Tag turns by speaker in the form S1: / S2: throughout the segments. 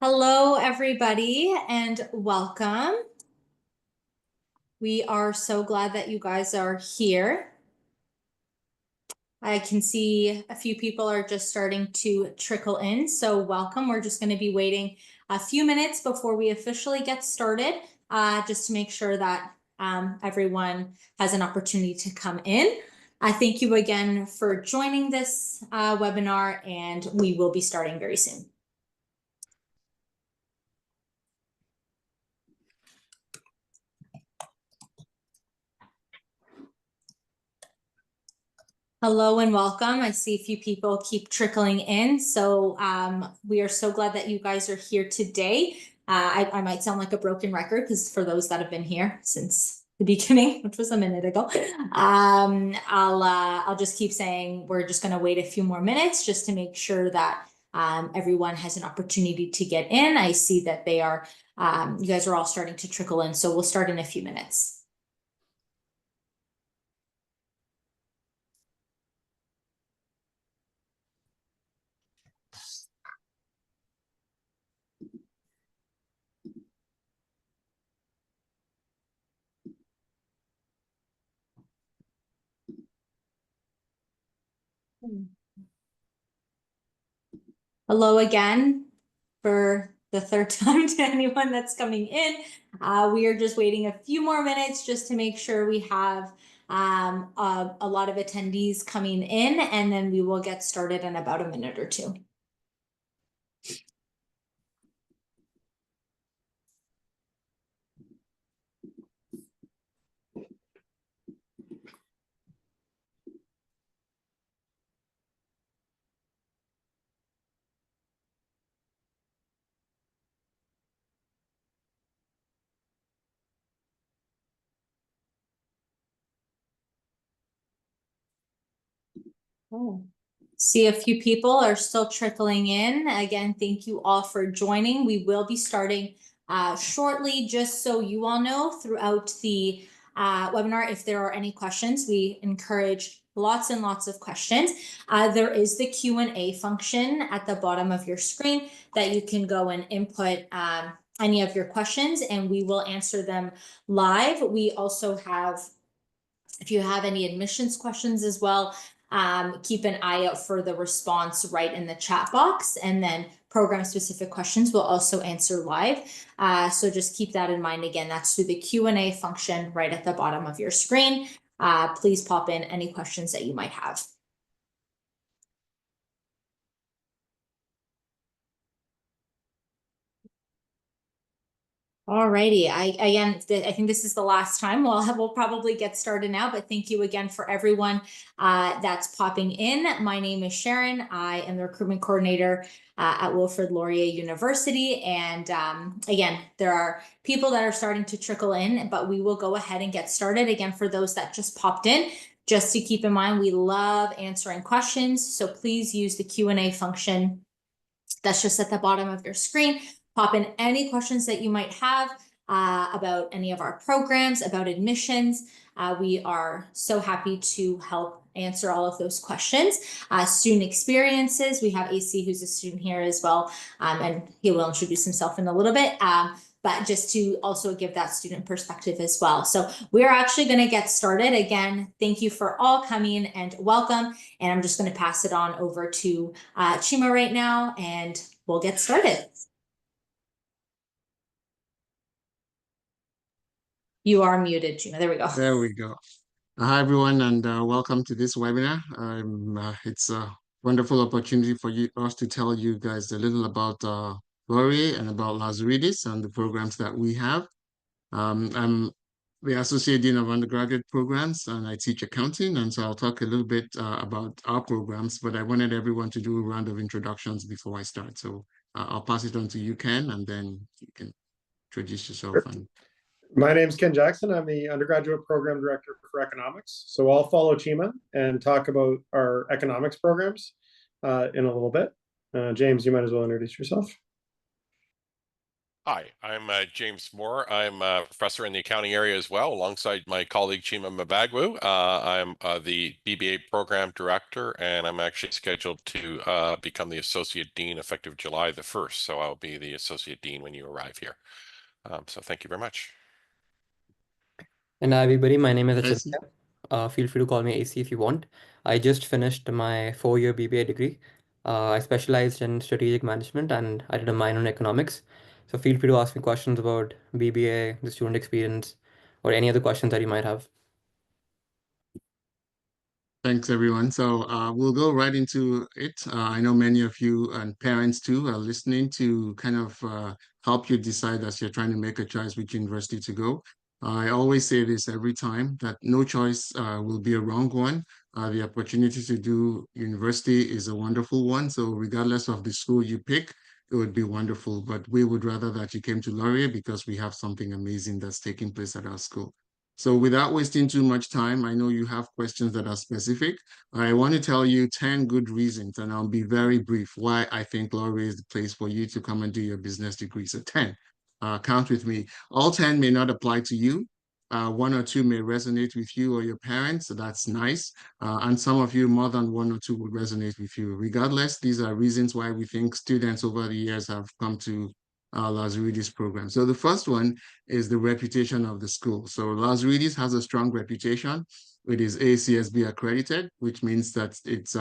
S1: Hello, everybody, and welcome. We are so glad that you guys are here. I can see a few people are just starting to trickle in, so welcome. We're just going to be waiting a few minutes before we officially get started, just to make sure that everyone has an opportunity to come in. I thank you again for joining this webinar, and we will be starting very soon. Hello and welcome. I see a few people keep trickling in. So we are so glad that you guys are here today. I might sound like a broken record because for those that have been here since the beginning, which was a minute ago, I'll just keep saying we're just going to wait a few more minutes just to make sure that everyone has an opportunity to get in. I see that they are, you guys are all starting to trickle in. So we'll start in a few minutes. Hello again for the third time to anyone that's coming in. We are just waiting a few more minutes just to make sure we have a lot of attendees coming in, and then we will get started in about a minute or two. Oh. See a few people are still trickling in. Again, thank you all for joining. We will be starting shortly, just so you all know throughout the webinar. If there are any questions, we encourage lots and lots of questions. There is the Q&A function at the bottom of your screen that you can go and input any of your questions, and we will answer them live. We also have, if you have any admissions questions as well, keep an eye out for the response right in the chat box, and then program specific questions we'll also answer live. So just keep that in mind. Again, that's through the Q&A function right at the bottom of your screen. Please pop in any questions that you might have. Alrighty, I think this is the last time. We'll probably get started now, but thank you again for everyone that's popping in. My name is Sharon. I am the recruitment coordinator at Wilfrid Laurier University. And again, there are people that are starting to trickle in, but we will go ahead and get started. Again, for those that just popped in, just to keep in mind, we love answering questions. So please use the Q&A function that's just at the bottom of your screen. Pop in any questions that you might have about any of our programs, about admissions. We are so happy to help answer all of those questions. Student experiences, we have AC, who's a student here as well, and he will introduce himself in a little bit. But just to also give that student perspective as well. So we're actually going to get started. Again, thank you for all coming and welcome. And I'm just going to pass it on over to Chima right now, and we'll get started. You are muted, Chima. There we go.
S2: There we go. Hi, everyone, and welcome to this webinar. It's a wonderful opportunity for us to tell you guys a little about Laurier and about Lazaridis and the programs that we have. I'm the Associate Dean of Undergraduate Programs, and I teach accounting, and so I'll talk a little bit about our programs, but I wanted everyone to do a round of introductions before I start. So I'll pass it on to you, Ken, and then you can introduce yourself.
S3: And my name is Ken Jackson. I'm the undergraduate program director for economics. So I'll follow Chima and talk about our economics programs in a little bit. James, you might as well introduce yourself.
S4: Hi, I'm James Moore. I'm a professor in the accounting area as well, alongside my colleague Chima Mbagwu. I'm the BBA program director, and I'm actually scheduled to become the associate dean effective July the 1st. So I'll be the associate dean when you arrive here. So thank you very much.
S5: And hi, everybody. My name is
S2: AC?
S5: Achintya. Feel free to call me AC if you want. I just finished my 4-year BBA degree. I specialized in strategic management and I did a minor in economics. So feel free to ask me questions about BBA, the student experience, or any other questions that you might have.
S2: Thanks, everyone. So we'll go right into it. I know many of you and parents too are listening to kind of help you decide as you're trying to make a choice which university to go. I always say this every time that no choice will be a wrong one. The opportunity to do university is a wonderful one. So regardless of the school you pick, it would be wonderful. But we would rather that you came to Laurier because we have something amazing that's taking place at our school. So without wasting too much time, I know you have questions that are specific. I want to tell you 10 good reasons, and I'll be very brief, why I think Laurier is the place for you to come and do your business degree. So 10, count with me. All 10 may not apply to you. One or two may resonate with you or your parents, so that's nice. And some of you, more than one or two would resonate with you. Regardless, these are reasons why we think students over the years have come to Lazaridis program. So the first one is the reputation of the school. So Lazaridis has a strong reputation. It is ACSB accredited, which means that it's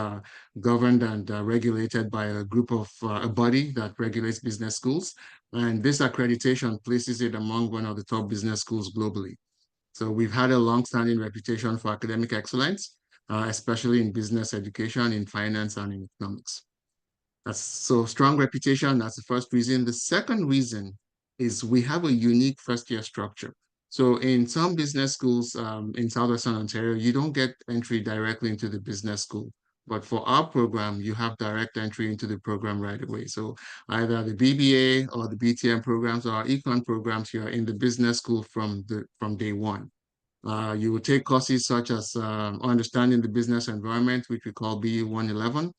S2: governed and regulated by a group of a body that regulates business schools. And this accreditation places it among one of the top business schools globally. So we've had a long-standing reputation for academic excellence, especially in business education, in finance, and in economics. That's so strong reputation. That's the first reason. The second reason is we have a unique first year structure. So in some business schools in Southwestern Ontario, you don't get entry directly into the business school. But for our program, you have direct entry into the program right away. So either the BBA or the BTM programs or our econ programs, you are in the business school from day one. You will take courses such as understanding the business environment, which we call BE 111,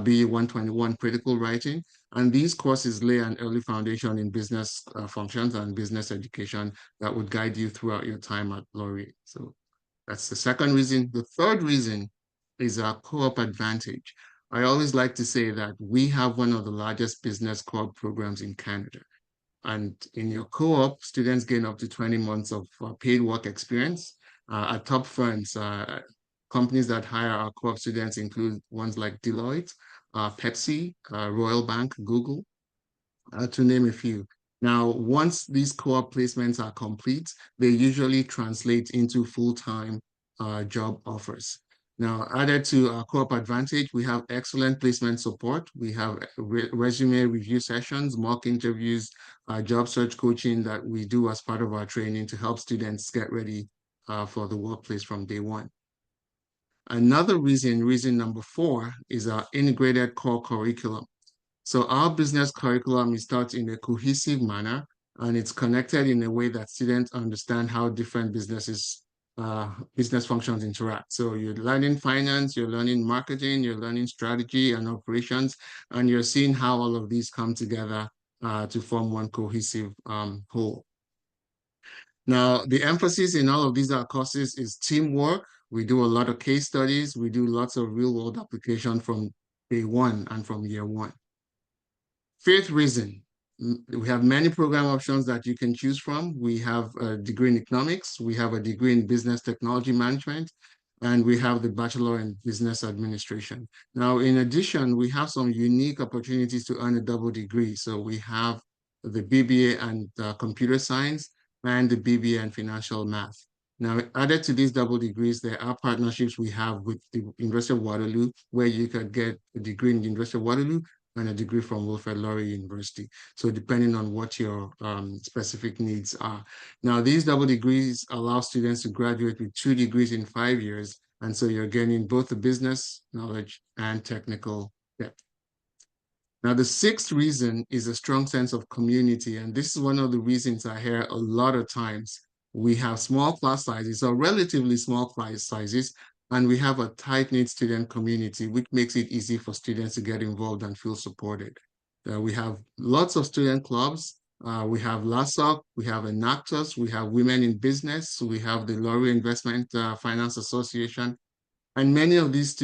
S2: BE 121, critical writing. And these courses lay an early foundation in business functions and business education that would guide you throughout your time at Laurier. So that's the second reason. The third reason is our co-op advantage. I always like to say that we have one of the largest business co-op programs in Canada. And in your co-op, students gain up to 20 months of paid work experience. At top firms, companies that hire our co-op students include ones like Deloitte, Pepsi, Royal Bank, Google, to name a few. Now, once these co-op placements are complete, they usually translate into full-time job offers. Now, added to our co-op advantage, we have excellent placement support. We have resume review sessions, mock interviews, job search coaching that we do as part of our training to help students get ready for the workplace from day one. Another reason number 4, is our integrated core curriculum. So our business curriculum is taught in a cohesive manner, and it's connected in a way that students understand how different business functions interact. So you're learning finance, you're learning marketing, you're learning strategy and operations, and you're seeing how all of these come together to form one cohesive whole. Now, the emphasis in all of these courses is teamwork. We do a lot of case studies. We do lots of real-world application from day one and from year one. Fifth reason, we have many program options that you can choose from. We have a degree in economics, we have a degree in business technology management, and we have the Bachelor in Business Administration. Now, in addition, we have some unique opportunities to earn a double degree. So we have the BBA and computer science and the BBA and financial math. Now, added to these double degrees, there are partnerships we have with the University of Waterloo, where you could get a degree in the University of Waterloo and a degree from Wilfrid Laurier University. So depending on what your specific needs are. Now, these double degrees allow students to graduate with 2 degrees in 5 years. And so you're gaining both the business knowledge and technical depth. Now, the sixth reason is a strong sense of community. And this is one of the reasons I hear a lot of times. We have small class sizes or relatively small class sizes, and we have a tight-knit student community, which makes it easy for students to get involved and feel supported. We have lots of student clubs, We have LASOC, we have Enactus, we have Women in Business, we have the Laurier Investment Finance Association, and many of these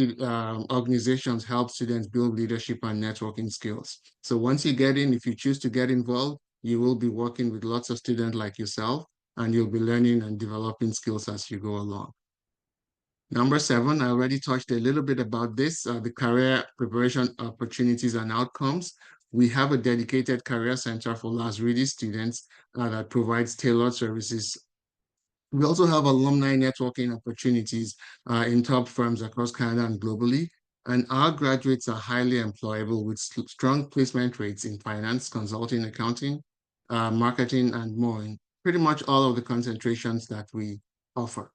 S2: organizations help students build leadership and networking skills. So once you get in, if you choose to get involved, you will be working with lots of students like yourself, and you'll be learning and developing skills as you go along. Number 7, I already touched a little bit about this, the career preparation opportunities and outcomes. We have a dedicated career center for Lazaridis students that provides tailored services. We also have alumni networking opportunities in top firms across Canada and globally. And our graduates are highly employable with strong placement rates in finance, consulting, accounting, marketing, and more in pretty much all of the concentrations that we offer.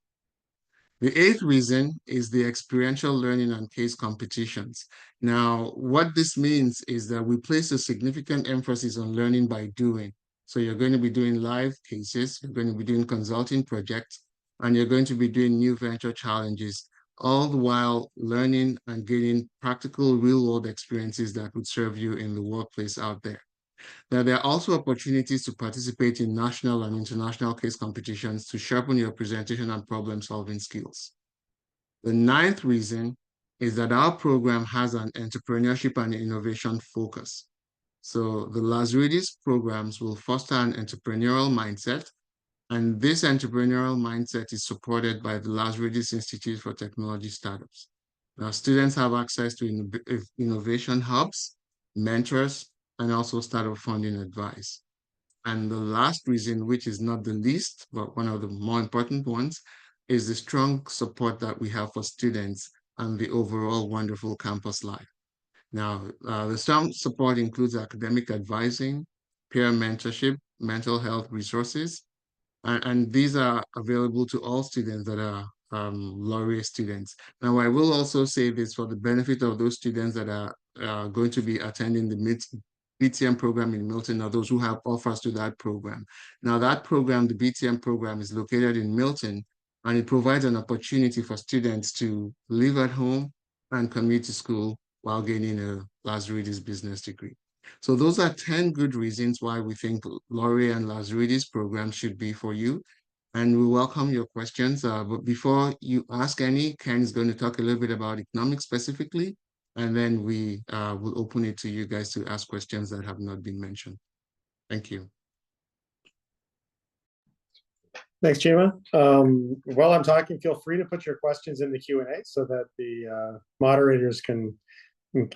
S2: The 8th reason is the experiential learning and case competitions. Now, what this means is that we place a significant emphasis on learning by doing. So you're going to be doing live cases, you're going to be doing consulting projects, and you're going to be doing new venture challenges, all the while learning and gaining practical real-world experiences that would serve you in the workplace out there. Now, there are also opportunities to participate in national and international case competitions to sharpen your presentation and problem-solving skills. The 9th reason is that our program has an entrepreneurship and innovation focus. So the Lazaridis programs will foster an entrepreneurial mindset, and this entrepreneurial mindset is supported by the Lazaridis Institute for Technology Startups. Now, students have access to innovation hubs, mentors, and also startup funding advice. And the last reason, which is not the least, but one of the more important ones, is the strong support that we have for students and the overall wonderful campus life. Now, the strong support includes academic advising, peer mentorship, mental health resources, and these are available to all students that are Laurier students. Now, I will also say this for the benefit of those students that are going to be attending the BTM program in Milton, or those who have offers to that program. Now, that program, the BTM program, is located in Milton, and it provides an opportunity for students to live at home and commute to school while gaining a Lazaridis business degree. So those are 10 good reasons why we think Laurier and Lazaridis programs should be for you. And we welcome your questions. But before you ask any, Ken is going to talk a little bit about economics specifically, and then we will open it to you guys to ask questions that have not been mentioned. Thank you.
S3: Thanks, Chima. While I'm talking, feel free to put your questions in the Q&A so that the moderators can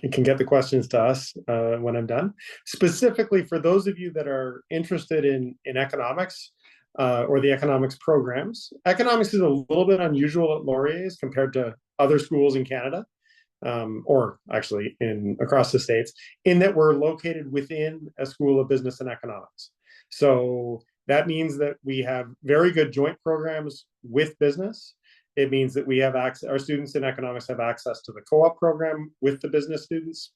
S3: get the questions to us when I'm done. Specifically for those of you that are interested in economics or the economics programs, economics is a little bit unusual at Laurier's compared to other schools in Canada, or actually across the States, in that we're located within a school of business and economics. So that means that we have very good joint programs with business. It means that we have access, our students in economics have access to the co-op program with the business students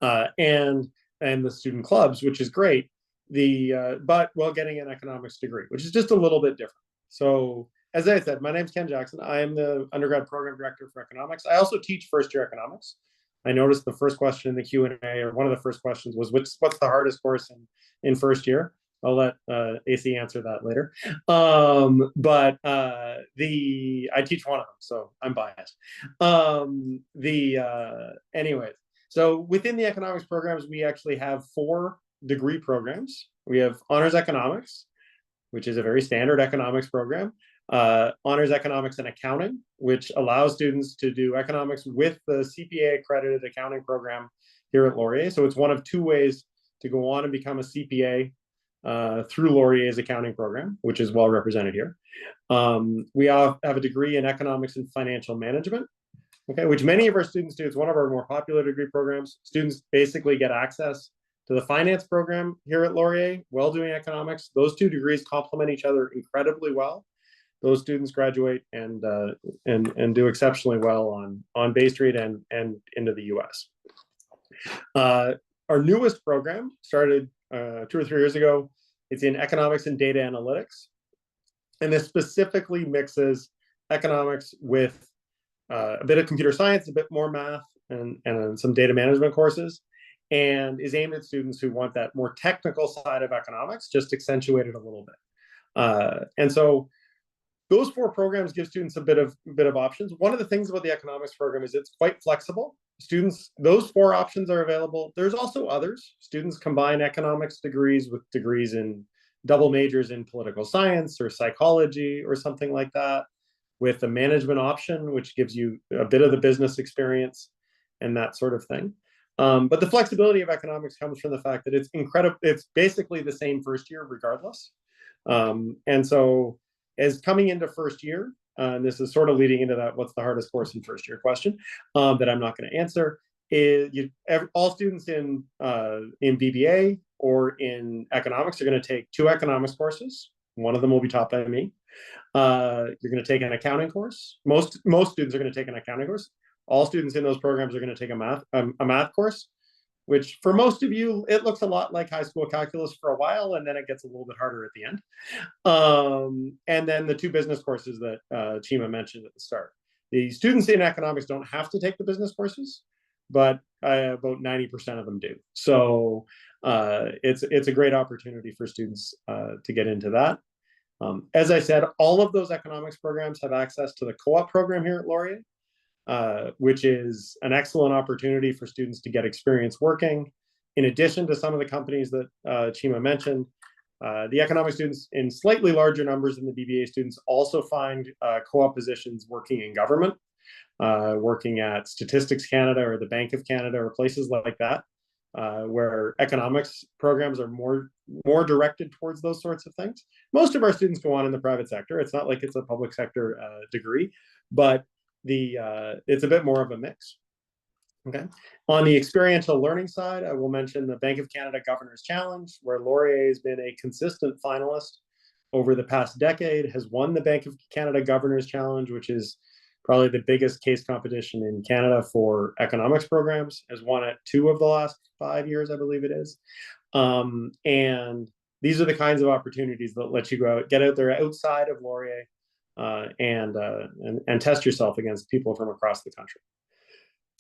S3: and the student clubs, which is great. But while getting an economics degree, which is just a little bit different. So as I said, my name is Ken Jackson. I am the undergrad program director for economics. I also teach first year economics. I noticed the first question in the Q&A, or one of the first questions was, what's the hardest course in first year? I'll let AC answer that later. I teach one of them, so I'm biased. Anyways, so within the economics programs, we actually have 4 degree programs. We have honors economics, which is a very standard economics program. Honors economics and accounting, which allows students to do economics with the CPA accredited accounting program here at Laurier. So it's one of 2 ways to go on and become a CPA through Laurier's accounting program, which is well represented here. We all have a degree in economics and financial management, okay, which many of our students do. It's one of our more popular degree programs. Students basically get access to the finance program here at Laurier while doing economics. Those 2 degrees complement each other incredibly well. Those students graduate and do exceptionally well on Bay Street and into the US. Our newest program started 2 or 3 years ago. It's in economics and data analytics. And this specifically mixes economics with a bit of computer science, a bit more math, and some data management courses. and is aimed at students who want that more technical side of economics, just accentuated a little bit. And so those 4 programs give students a bit of options. One of the things about the economics program is it's quite flexible. Students, those 4 options are available. There's also others. Students combine economics degrees with degrees in double majors in political science or psychology or something like that, with a management option, which gives you a bit of the business experience and that sort of thing. But the flexibility of economics comes from the fact that it's incredible. It's basically the same first year regardless. And so as coming into first year, and this is sort of leading into that, what's the hardest course in first year question that I'm not going to answer, is all students in BBA or in economics are going to take 2 economics courses. One of them will be taught by me. You're going to take an accounting course. Most students are going to take an accounting course. All students in those programs are going to take a math course, which for most of you, it looks a lot like high school calculus for a while, and then it gets a little bit harder at the end. And then the 2 business courses that Chima mentioned at the start. The students in economics don't have to take the business courses, but about 90% of them do. So it's a great opportunity for students to get into that. As I said, all of those economics programs have access to the co-op program here at Laurier, which is an excellent opportunity for students to get experience working. In addition to some of the companies that Chima mentioned, the economics students in slightly larger numbers than the BBA students also find co-op positions working in government, working at Statistics Canada or the Bank of Canada or places like that, where economics programs are more directed towards those sorts of things. Most of our students go on in the private sector. It's not like it's a public sector degree, but it's a bit more of a mix. Okay. On the experiential learning side, I will mention the Bank of Canada Governor's Challenge, where Laurier has been a consistent finalist over the past decade, has won the Bank of Canada Governor's Challenge, which is probably the biggest case competition in Canada for economics programs, has won it 2 of the last 5 years, I believe it is. And these are the kinds of opportunities that let you go out, get out there outside of Laurier, and test yourself against people from across the country.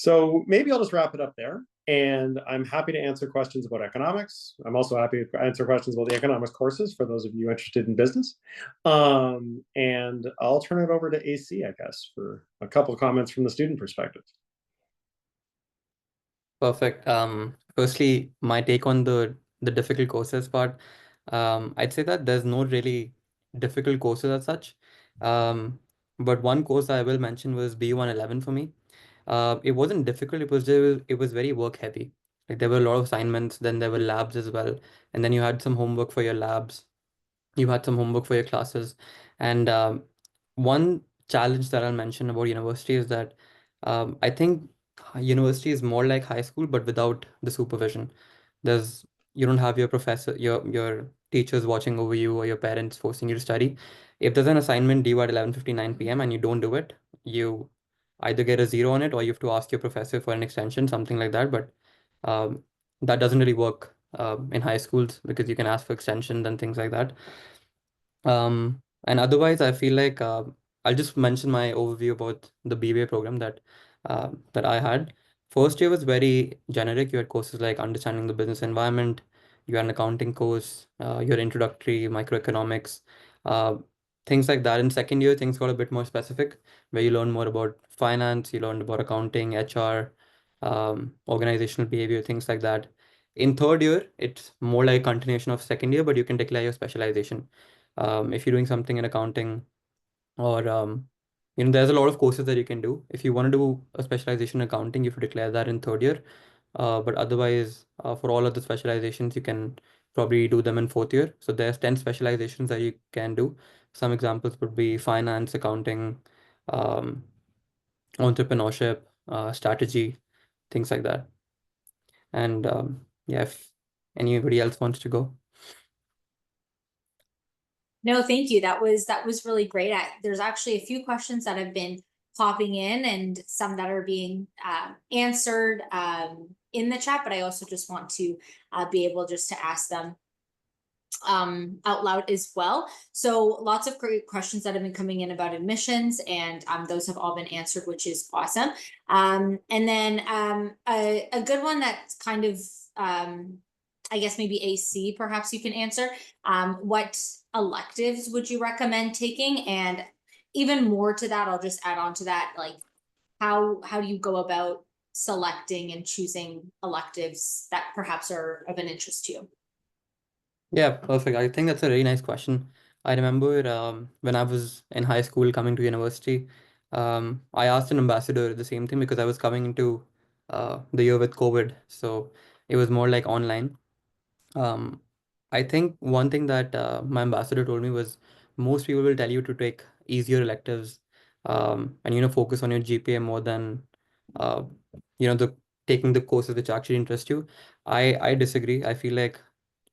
S3: So maybe I'll just wrap it up there, and I'm happy to answer questions about economics. I'm also happy to answer questions about the economics courses for those of you interested in business. And I'll turn it over to AC, I guess, for a couple of comments from the student perspective.
S5: Perfect. Firstly, my take on the difficult courses part. I'd say that there's no really difficult courses as such. But one course I will mention was B111 for me. It wasn't difficult. It was very work heavy. Like there were a lot of assignments, then there were labs as well, and then you had some homework for your labs. You had some homework for your classes, and one challenge that I'll mention about university is that I think university is more like high school, but without the supervision. You don't have your professor, your teachers watching over you or your parents forcing you to study. If there's an assignment due at 11:59 p.m. and you don't do it, you either get a 0 on it or you have to ask your professor for an extension, something like that. But um, that doesn't really work in high schools because you can ask for extensions and things like that. And otherwise, I feel like I'll just mention my overview about the BBA program that I had. First year was very generic. You had courses like understanding the business environment. You had an accounting course. Your introductory microeconomics, uh, things like that. In second year, things got a bit more specific, where you learn more about finance. You learned about accounting, HR, organizational behavior, things like that. In third year, it's more like a continuation of second year, but you can declare your specialization. If you're doing something in accounting or there's a lot of courses that you can do. If you want to do a specialization in accounting, you have to declare that in third year. But otherwise, for all of the specializations, you can probably do them in fourth year. So there's 10 specializations that you can do. Some examples would be finance, accounting, um, entrepreneurship, strategy, things like that. And yeah, if anybody else wants to go.
S1: No, thank you. That was really great. There's actually a few questions that have been popping in and some that are being answered in the chat, but I also just want to be able just to ask them out loud as well. So lots of great questions that have been coming in about admissions, and those have all been answered, which is awesome. And then a good one that's kind of I guess maybe AC, perhaps you can answer. What electives would you recommend taking? And even more to that, I'll just add on to that, like how do you go about selecting and choosing electives that perhaps are of an interest to you?
S5: Yeah, perfect. I think that's a really nice question. I remember when I was in high school coming to university, I asked an ambassador the same thing because I was coming into the year with COVID. So it was more like online. Um, I think one thing that my ambassador told me was most people will tell you to take easier electives, and focus on your GPA more than uh, the taking the courses which actually interest you. I disagree. I feel like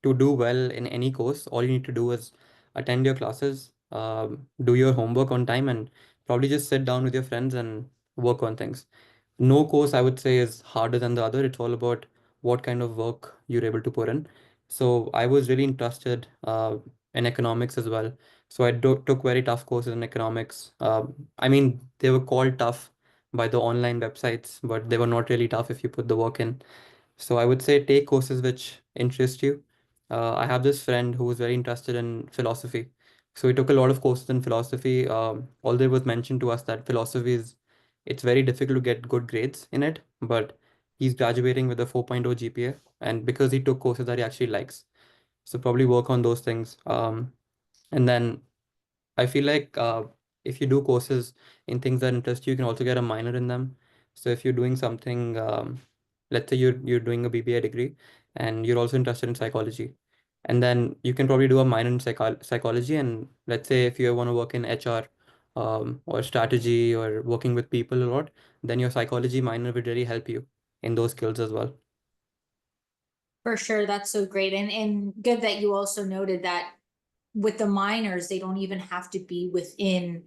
S5: to do well in any course, all you need to do is attend your classes, do your homework on time, and probably just sit down with your friends and work on things. No course I would say is harder than the other. It's all about what kind of work you're able to put in. So I was really interested in economics as well. So I took very tough courses in economics. I mean, they were called tough by the online websites, but they were not really tough if you put the work in. So I would say take courses which interest you. I have this friend who was very interested in philosophy. So he took a lot of courses in philosophy. Although it was mentioned to us that it's very difficult to get good grades in it, but he's graduating with a 4.0 GPA, and because he took courses that he actually likes. So probably work on those things. And then I feel like if you do courses in things that interest you, you can also get a minor in them. So if you're doing something, let's say you're doing a BBA degree and you're also interested in psychology, and then you can probably do a minor in psychology. And let's say if you want to work in HR, or strategy or working with people a lot, then your psychology minor would really help you in those skills as well.
S1: For sure, that's so great. And good that you also noted that with the minors, they don't even have to be within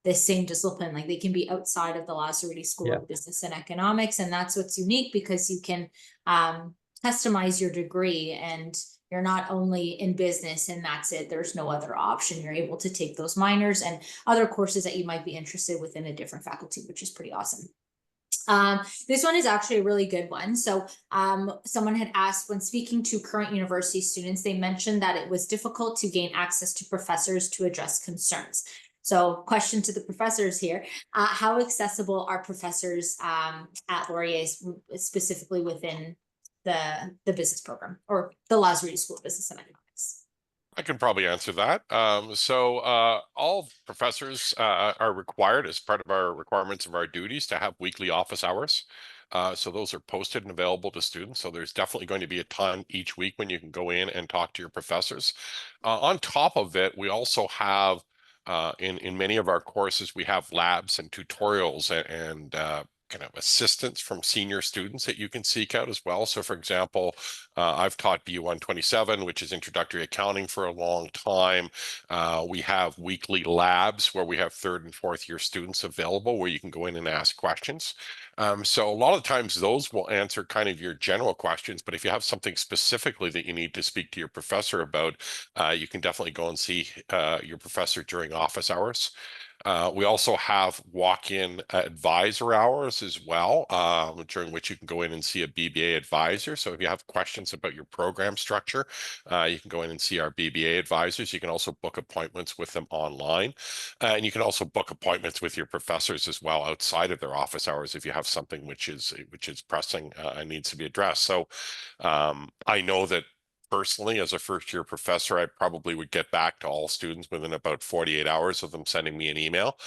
S1: the same discipline. Like they can be outside of the Lazaridis School
S5: Yeah.
S1: of Business and Economics. And that's what's unique, because you can customize your degree, and you're not only in business and that's it. There's no other option. You're able to take those minors and other courses that you might be interested within a different faculty, which is pretty awesome. This one is actually a really good one. So someone had asked, when speaking to current university students, they mentioned that it was difficult to gain access to professors to address concerns. So question to the professors here, how accessible are professors at Laurier, specifically within the business program, or the Lazaridis School of Business and Economics?
S4: I can probably answer that. All professors are required as part of our requirements of our duties to have weekly office hours. So those are posted and available to students. So there's definitely going to be a time each week when you can go in and talk to your professors. On top of it, we also have in many of our courses, we have labs and tutorials and kind of assistance from senior students that you can seek out as well. So for example, I've taught BU-127, which is introductory accounting, for a long time. We have weekly labs where we have 3rd and 4th year students available where you can go in and ask questions. So a lot of times those will answer kind of your general questions, but if you have something specifically that you need to speak to your professor about, you can definitely go and see your professor during office hours. We also have walk-in advisor hours as well, during which you can go in and see a BBA advisor. So if you have questions about your program structure, you can go in and see our BBA advisors. You can also book appointments with them online. And you can also book appointments with your professors as well outside of their office hours if you have something which is pressing and needs to be addressed. So I know that personally, as a first-year professor, I probably would get back to all students within about 48 hours of them sending me an email.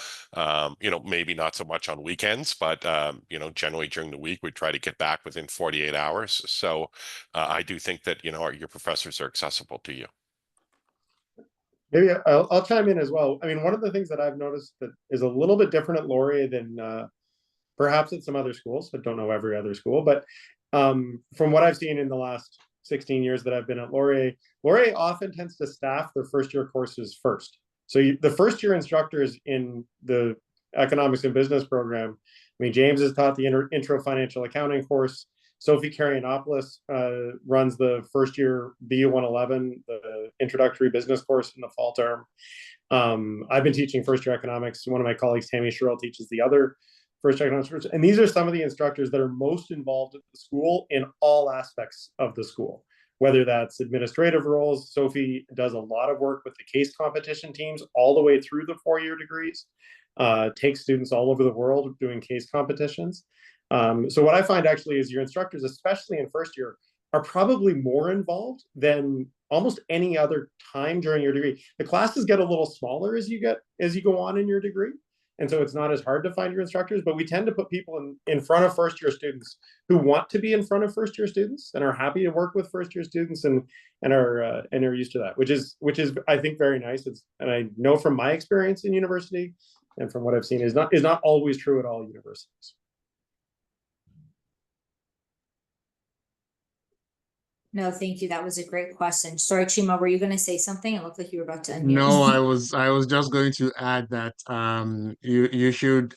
S4: Maybe not so much on weekends, but generally during the week, we try to get back within 48 hours. So I do think that your professors are accessible to you.
S3: Maybe I'll chime in as well. I mean, one of the things that I've noticed that is a little bit different at Laurier than perhaps at some other schools, but don't know every other school. But from what I've seen in the last 16 years that I've been at Laurier often tends to staff their first year courses first. So the first year instructors in the economics and business program, I mean, James has taught the intro financial accounting course. Sophie Karianopoulos runs the first year BU 111, the introductory business course in the fall term. I've been teaching first year economics. One of my colleagues, Tammy Sherrill, teaches the other first year economics course. And these are some of the instructors that are most involved at the school in all aspects of the school, whether that's administrative roles. Sophie does a lot of work with the case competition teams all the way through the 4-year degrees, takes students all over the world doing case competitions. So what I find actually is your instructors, especially in first year, are probably more involved than almost any other time during your degree. The classes get a little smaller as you go on in your degree. And so it's not as hard to find your instructors, but we tend to put people in front of first year students who want to be in front of first year students and are happy to work with first year students and are used to that, which is I think very nice. And I know from my experience in university and from what I've seen is not always true at all universities.
S1: No, thank you. That was a great question. Sorry, Chima, were you going to say something? It looked like you were about to unmute.
S2: No, I was just going to add that you should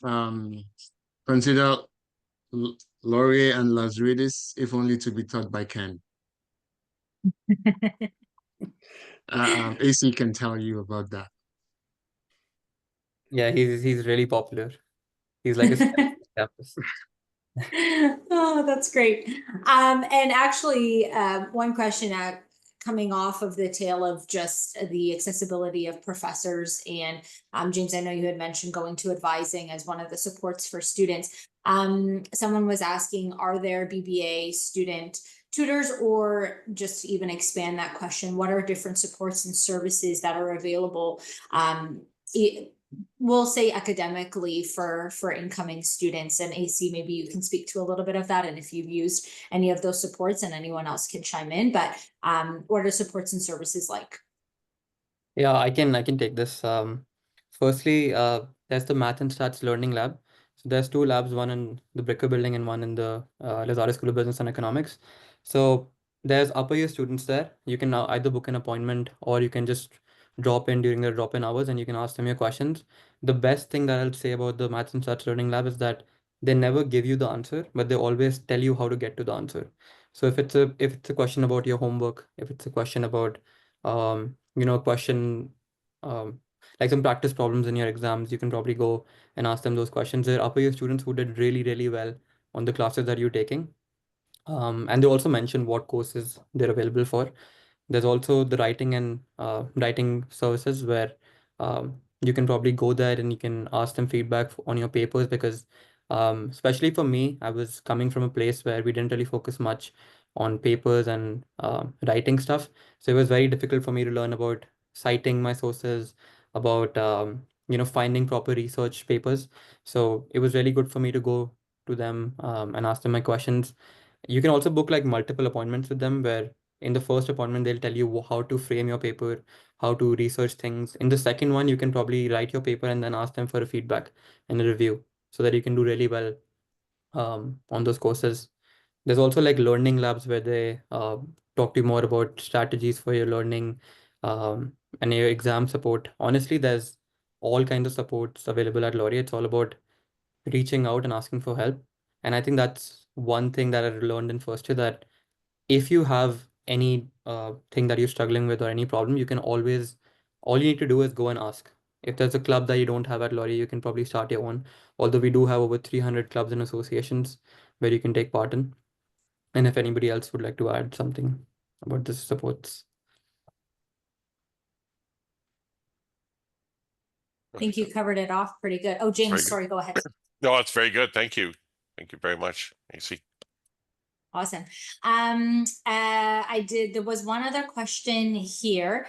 S2: consider Laurier and Lazaridis, if only to be taught by Ken. AC can tell you about that.
S5: Yeah, he's really popular. He's like a campus.
S1: Oh, that's great. And actually, one question coming off of the tail of just the accessibility of professors, and James, I know you had mentioned going to advising as one of the supports for students. Someone was asking, are there BBA student tutors, or just to even expand that question, what are different supports and services that are available? We'll say academically for incoming students, and AC, maybe you can speak to a little bit of that, and if you've used any of those supports, and anyone else can chime in, but what are supports and services like?
S5: Yeah, I can take this. Firstly, there's the Math and Stats Learning Lab. So there's 2 labs, one in the Bricker building and one in the Lazaridis School of Business and Economics. So there's upper year students there. You can now either book an appointment or you can just drop in during the drop-in hours and you can ask them your questions. The best thing that I'll say about the Math and Stats Learning Lab is that they never give you the answer, but they always tell you how to get to the answer. So if it's a question about your homework, if it's a question about question like some practice problems in your exams, you can probably go and ask them those questions. There are upper year students who did really, really well on the classes that you're taking. And they also mention what courses they're available for. There's also the writing and writing services where you can probably go there and you can ask them feedback on your papers, because especially for me, I was coming from a place where we didn't really focus much on papers and writing stuff. So it was very difficult for me to learn about citing my sources, about finding proper research papers. So it was really good for me to go to them and ask them my questions. You can also book like multiple appointments with them, where in the first appointment, they'll tell you how to frame your paper, how to research things. In the second one, you can probably write your paper and then ask them for a feedback and a review so that you can do really well on those courses. There's also like learning labs where they talk to you more about strategies for your learning and your exam support. Honestly, there's all kinds of supports available at Laurier. It's all about reaching out and asking for help. And I think that's one thing that I learned in first year, that if you have any thing that you're struggling with or any problem, you can always, all you need to do is go and ask. If there's a club that you don't have at Laurier, you can probably start your own. Although we do have over 300 clubs and associations where you can take part in. And if anybody else would like to add something about this supports.
S1: I think you covered it off pretty good. Oh, James, sorry, go ahead.
S4: No, it's very good. Thank you. Thank you very much, AC.
S1: Awesome. There was one other question here.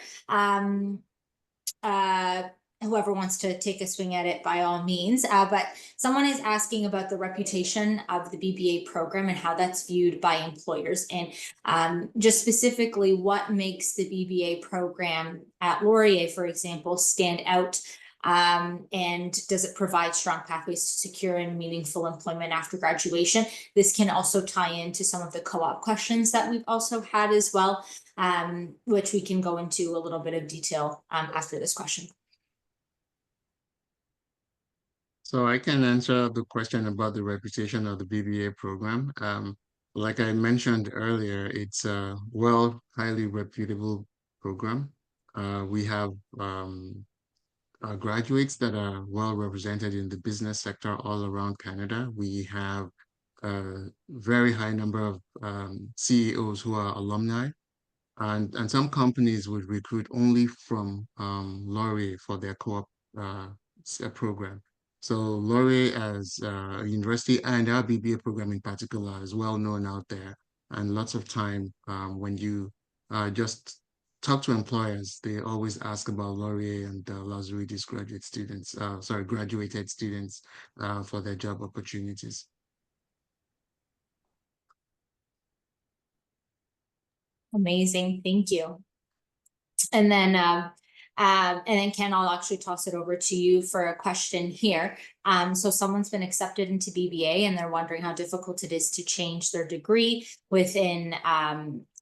S1: Whoever wants to take a swing at it, by all means. But someone is asking about the reputation of the BBA program and how that's viewed by employers, and just specifically what makes the BBA program at Laurier, for example, stand out. And does it provide strong pathways to secure and meaningful employment after graduation? This can also tie into some of the co-op questions that we've also had as well, which we can go into a little bit of detail after this question.
S2: So I can answer the question about the reputation of the BBA program. like I mentioned earlier, it's a highly reputable program. We have graduates that are well represented in the business sector all around Canada. We have a very high number of CEOs who are alumni, and some companies would recruit only from Laurier for their co-op program. So Laurier as a university and our BBA program in particular is well known out there. And lots of time when you just talk to employers, they always ask about Laurier and Lazaridis graduated students for their job opportunities.
S1: Amazing, thank you. And then Ken, I'll actually toss it over to you for a question here. So someone's been accepted into BBA and they're wondering how difficult it is to change their degree within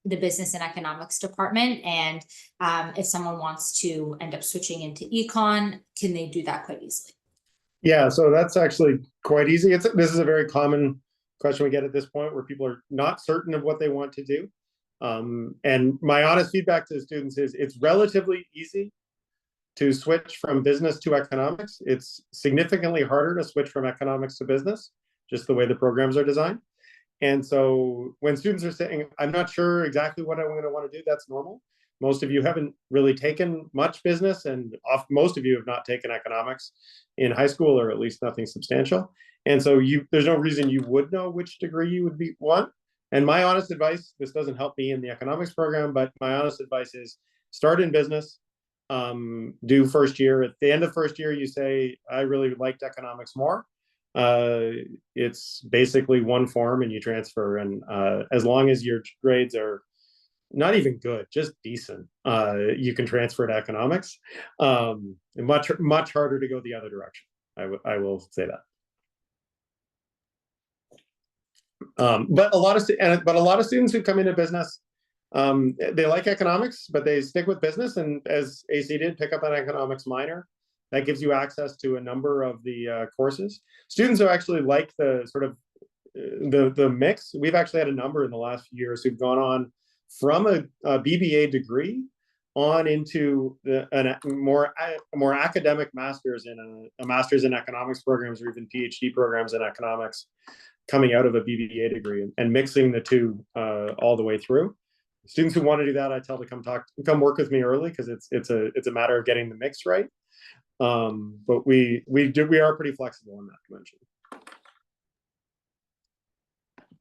S1: the business and economics department. And if someone wants to end up switching into econ, can they do that quite easily?
S3: Yeah, so that's actually quite easy. This is a very common question we get at this point where people are not certain of what they want to do. And my honest feedback to the students is it's relatively easy to switch from business to economics. It's significantly harder to switch from economics to business, just the way the programs are designed. And so when students are saying, I'm not sure exactly what I'm going to want to do, that's normal. Most of you haven't really taken much business, and most of you have not taken economics in high school, or at least nothing substantial. And so there's no reason you would know which degree you would want. And my honest advice, this doesn't help me in the economics program, but my honest advice is start in business, do first year. At the end of first year, you say, I really liked economics more. It's basically one form and you transfer. And as long as your grades are not even good, just decent, you can transfer to economics. Much harder to go the other direction. I will say that. But a lot of students who come into business, they like economics, but they stick with business. And as AC did, pick up an economics minor. That gives you access to a number of the courses. Students who actually like the sort of the mix. We've actually had a number in the last few years who've gone on from a BBA degree on into a more academic master's in a master's in economics programs, or even PhD programs in economics, coming out of a BBA degree, and mixing the two all the way through. Students who want to do that, I tell them come work with me early, because it's a matter of getting the mix right. But we are pretty flexible in that dimension.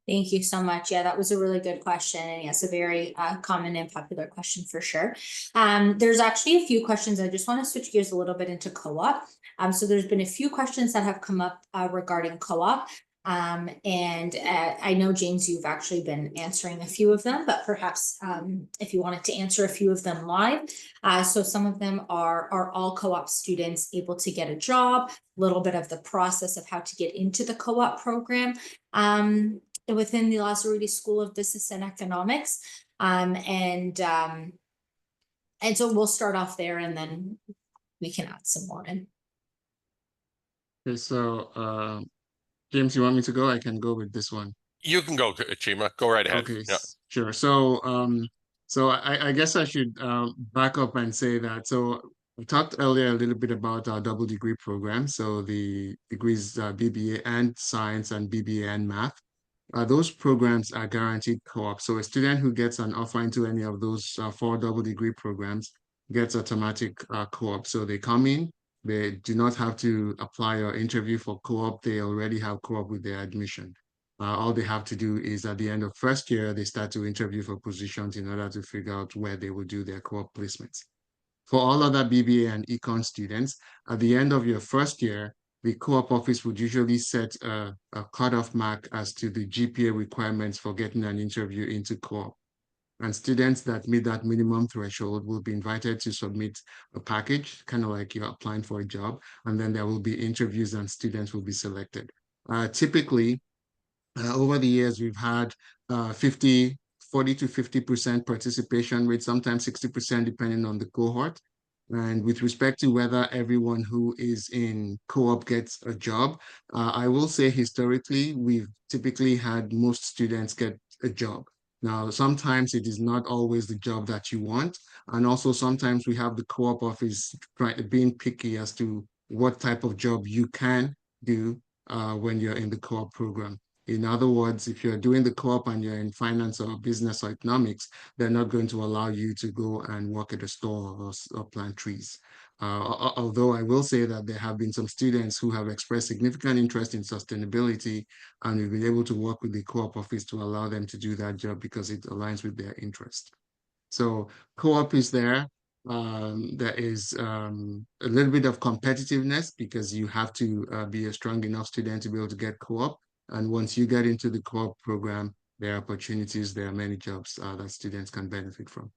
S1: Thank you so much. Yeah, that was a really good question. And yes, a very common and popular question for sure. There's actually a few questions. I just want to switch gears a little bit into co-op. So there's been a few questions that have come up regarding co-op. And I know, James, you've actually been answering a few of them, but perhaps if you wanted to answer a few of them live. So some of them are all co-op students able to get a job, a little bit of the process of how to get into the co-op program within the Lazaridis School of Business and Economics. And so we'll start off there, and then we can add some more in.
S2: Okay, so James, you want me to go? I can go with this one.
S4: You can go, Chima. Go right ahead.
S2: Okay,
S4: Yeah.
S2: sure. So I guess I should back up and say that. So we talked earlier a little bit about our double degree program. So the degrees BBA and science and BBA and math. Those programs are guaranteed co-op. So a student who gets an offer into any of those 4 double degree programs gets automatic co-op. So they come in, they do not have to apply or interview for co-op. They already have co-op with their admission. All they have to do is at the end of first year, they start to interview for positions in order to figure out where they will do their co-op placements. For all other BBA and econ students, at the end of your first year, the co-op office would usually set a cutoff mark as to the GPA requirements for getting an interview into co-op. And students that meet that minimum threshold will be invited to submit a package, kind of like you're applying for a job, and then there will be interviews and students will be selected. Typically, over the years, we've had 40 to 50% participation rate, sometimes 60% depending on the cohort. And with respect to whether everyone who is in co-op gets a job, I will say historically, we've typically had most students get a job. Now, sometimes it is not always the job that you want. And also sometimes we have the co-op office being picky as to what type of job you can do when you're in the co-op program. In other words, if you're doing the co-op and you're in finance or business or economics, they're not going to allow you to go and work at a store or plant trees. Although I will say that there have been some students who have expressed significant interest in sustainability, and we've been able to work with the co-op office to allow them to do that job because it aligns with their interest. So co-op is there. There is a little bit of competitiveness because you have to be a strong enough student to be able to get co-op. And once you get into the co-op program, there are opportunities, there are many jobs that students can benefit from.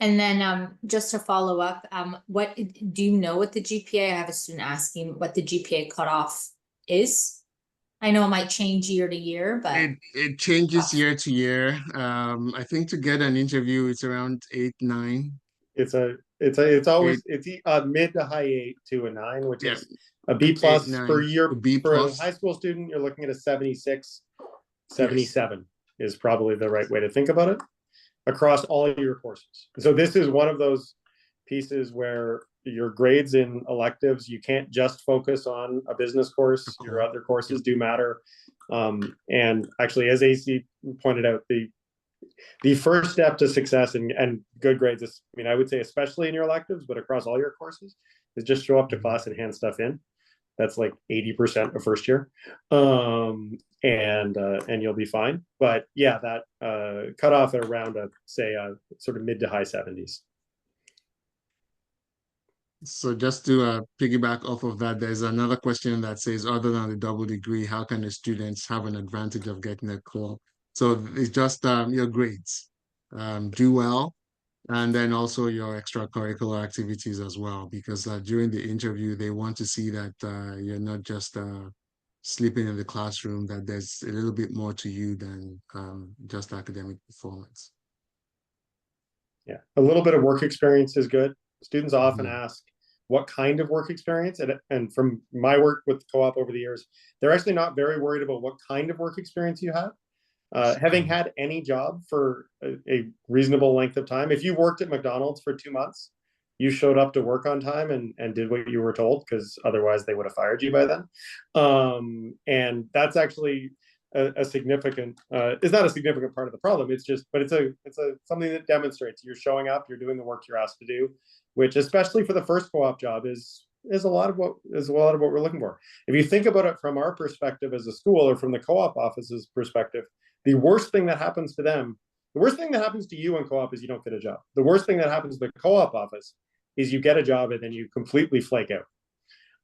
S1: And then just to follow up, what do you know what the GPA? I have a student asking what the GPA cutoff is. I know it might change year to year, but
S2: It changes year to year. I think to get an interview, it's around 8, 9.
S3: It's always mid to high 8 to a 9, which is a B plus
S2: 8, 9,
S3: per year.
S2: a B
S3: For a
S2: plus.
S3: high school student, you're looking at a 76, 77 is probably the right way to think about it across all your courses. So this is one of those pieces where your grades in electives, you can't just focus on a business course. Your other courses do matter. And actually, as AC pointed out, the first step to success and good grades is, I mean, I would say especially in your electives, but across all your courses, is just show up to class and hand stuff in. That's like 80% of first year. And you'll be fine. But yeah, that cut off at around say sort of mid to high 70s.
S2: So just to piggyback off of that, there's another question that says, other than the double degree, how can the students have an advantage of getting a co-op? So it's just your grades. Do well, and then also your extracurricular activities as well, because during the interview, they want to see that you're not just sleeping in the classroom, that there's a little bit more to you than just academic performance.
S3: Yeah, a little bit of work experience is good. Students often ask what kind of work experience, and from my work with co-op over the years, they're actually not very worried about what kind of work experience you have. Having had any job for a reasonable length of time, if you worked at McDonald's for 2 months, you showed up to work on time and did what you were told, because otherwise they would have fired you by then. And that's actually a significant, it's not a significant part of the problem. It's just, but it's something that demonstrates you're showing up, you're doing the work you're asked to do, which especially for the first co-op job is a lot of what we're looking for. If you think about it from our perspective as a school, or from the co-op office's perspective, the worst thing that happens to them, the worst thing that happens to you in co-op is you don't get a job. The worst thing that happens to the co-op office is you get a job and then you completely flake out.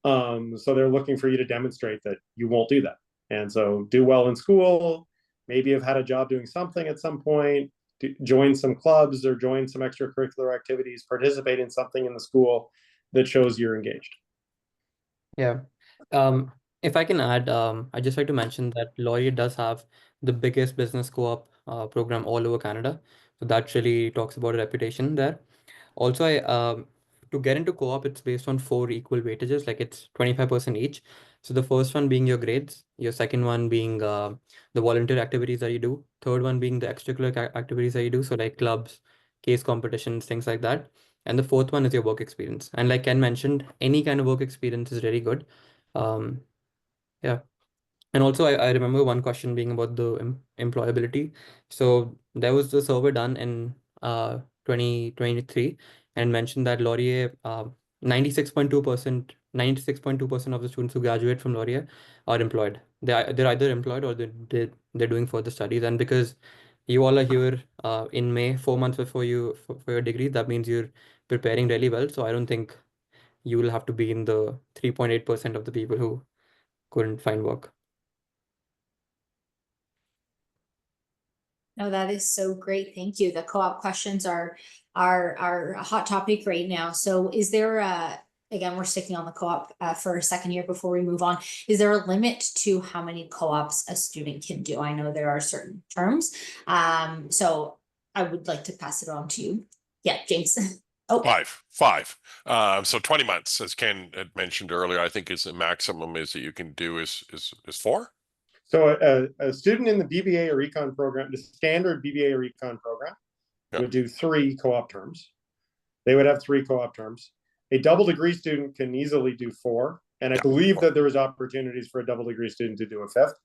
S3: So they're looking for you to demonstrate that you won't do that. And so do well in school, maybe have had a job doing something at some point, join some clubs or join some extracurricular activities, participate in something in the school that shows you're engaged.
S5: Yeah. If I can add, I'd just like to mention that Laurier does have the biggest business co-op program all over Canada. So that really talks about a reputation there. Also, to get into co-op, it's based on 4 equal weightages, like it's 25% each. So the first one being your grades, your second one being the volunteer activities that you do, third one being the extracurricular activities that you do, so like clubs, case competitions, things like that. And the fourth one is your work experience. And like Ken mentioned, any kind of work experience is really good. Yeah. And also, I remember one question being about the employability. So there was the survey done in 2023 and mentioned that Laurier, 96.2% of the students who graduate from Laurier are employed. They're either employed or they're doing further studies. And because you all are here in May, 4 months before for your degree, that means you're preparing really well. So I don't think you will have to be in the 3.8% of the people who couldn't find work.
S1: No, that is so great. Thank you. The co-op questions are a hot topic right now. So is there again, we're sticking on the co-op for a second here before we move on. Is there a limit to how many co-ops a student can do? I know there are certain terms. So I would like to pass it on to you. Yeah, James. Oh,
S4: Five. So 20 months, as Ken had mentioned earlier, I think is the maximum is that you can do is 4.
S3: So a student in the BBA or econ program, the standard BBA or econ program,
S4: Yeah.
S3: would do 3 co-op terms. They would have 3 co-op terms. A double degree student can easily do 4. And I believe that there was opportunities for a double degree student to do a 5th.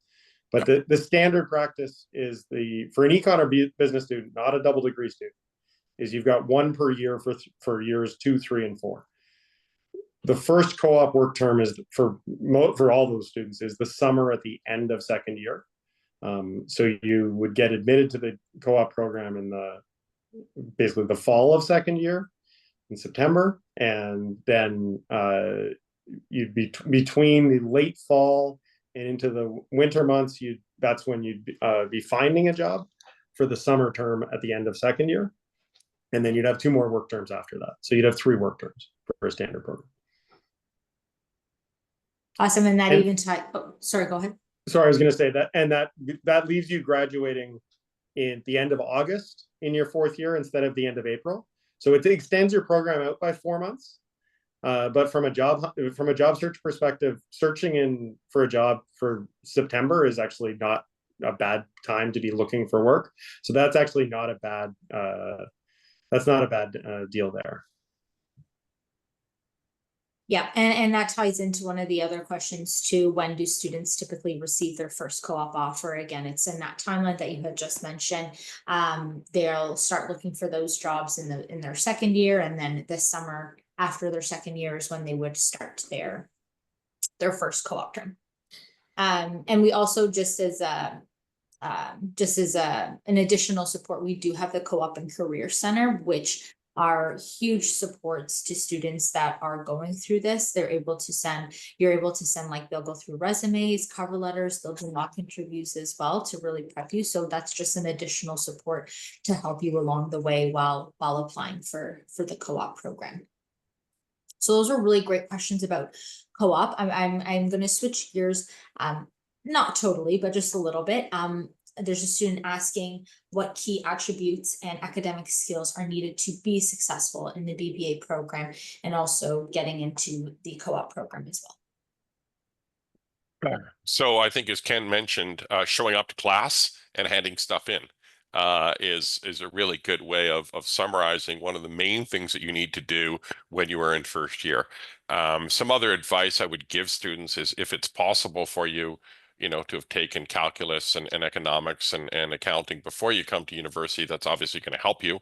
S3: But the standard practice is for an econ or business student, not a double degree student, is you've got 1 per year for years 2, 3, and 4. The first co-op work term is for all those students is the summer at the end of second year. So you would get admitted to the co-op program in basically the fall of second year in September, and then you'd be between the late fall and into the winter months. That's when you'd be finding a job for the summer term at the end of second year, and then you'd have 2 more work terms after that. So you'd have 3 work terms for a standard program.
S1: awesome. And that even time. Oh, sorry, go ahead.
S3: Sorry, I was going to say that, and that leaves you graduating in the end of August in your 4th year instead of the end of April. So it extends your program out by 4 months. But from a job search perspective, searching for a job for September is actually not a bad time to be looking for work. So that's actually not a bad deal there.
S1: Yeah, and that ties into one of the other questions too. When do students typically receive their first co-op offer? Again, it's in that timeline that you had just mentioned. They'll start looking for those jobs in their second year, and then this summer after their second year is when they would start their first co-op term. And we also just as an additional support, we do have the Co-op and Career Center, which are huge supports to students that are going through this. You're able to send, like, they'll go through resumes, cover letters, they'll do mock interviews as well to really prep you. So that's just an additional support to help you along the way while applying for the co-op program. So those are really great questions about co-op. I'm going to switch gears, not totally, but just a little bit. There's a student asking what key attributes and academic skills are needed to be successful in the BBA program, and also getting into the co-op program as well.
S4: So I think, as Ken mentioned, showing up to class and handing stuff in is a really good way of summarizing one of the main things that you need to do when you are in first year. Some other advice I would give students is, if it's possible for you, to have taken calculus and economics and accounting before you come to university, that's obviously going to help you.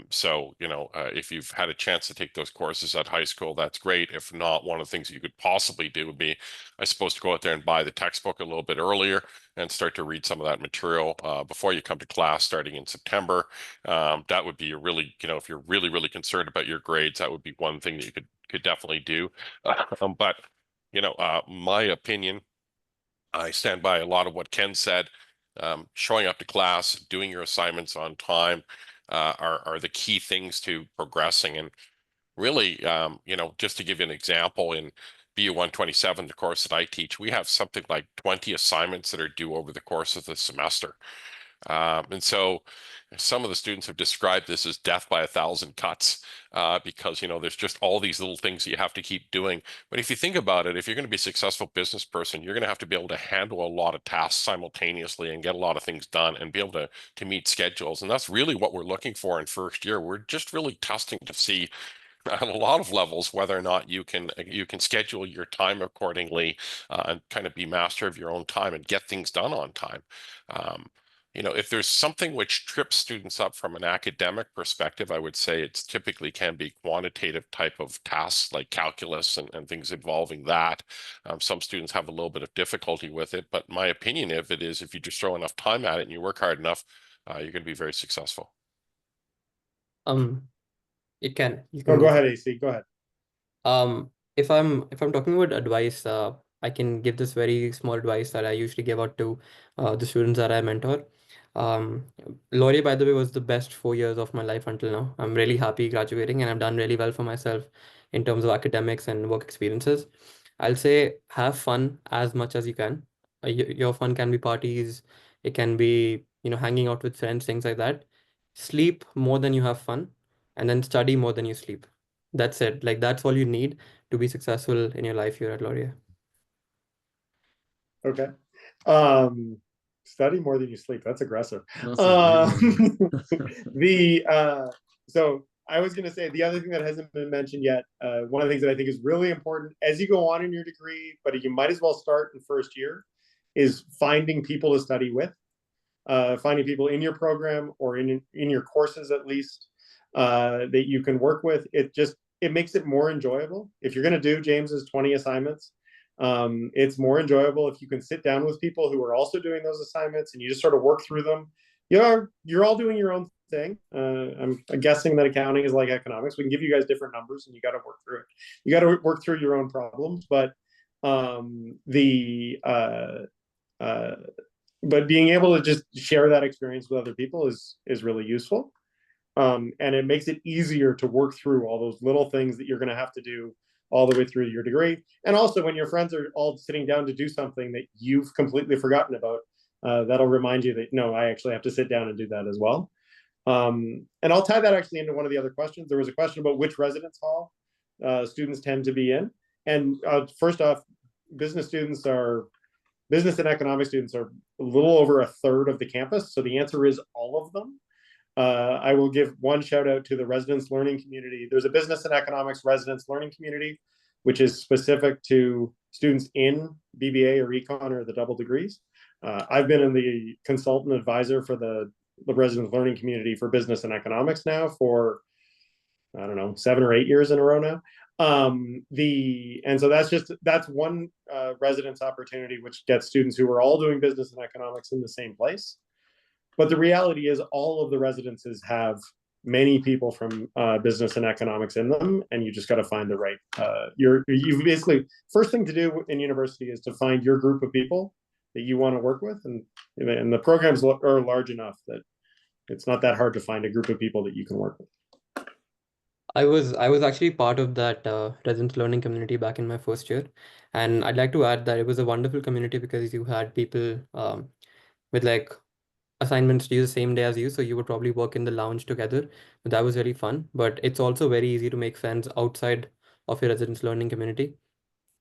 S4: So, if you've had a chance to take those courses at high school, that's great. If not, one of the things that you could possibly do would be, I suppose, to go out there and buy the textbook a little bit earlier and start to read some of that material before you come to class starting in September. That would be a really, if you're really, really concerned about your grades, that would be one thing that you could definitely do. But, my opinion, I stand by a lot of what Ken said. Showing up to class, doing your assignments on time are the key things to progressing. And really, just to give you an example, in BU 127, the course that I teach, we have something like 20 assignments that are due over the course of the semester. And so some of the students have described this as death by 1,000 cuts, because, there's just all these little things that you have to keep doing. But if you think about it, if you're going to be a successful business person, you're going to have to be able to handle a lot of tasks simultaneously and get a lot of things done and be able to meet schedules. And that's really what we're looking for in first year. We're just really testing to see on a lot of levels whether or not you can schedule your time accordingly, and kind of be master of your own time and get things done on time. If there's something which trips students up from an academic perspective, I would say it's typically can be quantitative type of tasks like calculus and things involving that. Some students have a little bit of difficulty with it, but my opinion of it is, if you just throw enough time at it and you work hard enough, you're going to be very successful.
S5: You can
S3: Go ahead, AC. Go ahead.
S5: If I'm talking about advice, I can give this very small advice that I usually give out to the students that I mentor. Laurier, by the way, was the best 4 years of my life until now. I'm really happy graduating, and I've done really well for myself in terms of academics and work experiences. I'll say have fun as much as you can. Your fun can be parties, it can be hanging out with friends, things like that. Sleep more than you have fun. and then study more than you sleep. That's it. Like that's all you need to be successful in your life here at Laurier.
S3: Okay. Study more than you sleep. That's aggressive.
S2: That's a good one.
S3: So I was going to say the other thing that hasn't been mentioned yet. One of the things that I think is really important as you go on in your degree, but you might as well start in first year, is finding people to study with. Finding people in your program or in your courses at least that you can work with. It makes it more enjoyable. If you're going to do James's 20 assignments, it's more enjoyable if you can sit down with people who are also doing those assignments and you just sort of work through them. You're all doing your own thing. I'm guessing that accounting is like economics. We can give you guys different numbers and you got to work through it. You got to work through your own problems, but being able to just share that experience with other people is really useful. And it makes it easier to work through all those little things that you're going to have to do all the way through your degree. And also when your friends are all sitting down to do something that you've completely forgotten about, that'll remind you that, no, I actually have to sit down and do that as well. And I'll tie that actually into one of the other questions. There was a question about which residence hall students tend to be in. And first off, business and economics students are a little over a third of the campus. So the answer is all of them. I will give one shout out to the residence learning community. There's a business and economics residence learning community, which is specific to students in BBA or econ or the double degrees. I've been in the consultant advisor for the residence learning community for business and economics now for, I don't know, 7 or 8 years in a row now. And so that's one residence opportunity, which gets students who are all doing business and economics in the same place. But the reality is all of the residences have many people from business and economics in them, and you just got to find the right. You basically, first thing to do in university is to find your group of people that you want to work with, and the programs are large enough that it's not that hard to find a group of people that you can work with.
S5: I was actually part of that residence learning community back in my first year, and I'd like to add that it was a wonderful community because you had people with like assignments due the same day as you, so you would probably work in the lounge together. But that was really fun. But it's also very easy to make friends outside of your residence learning community,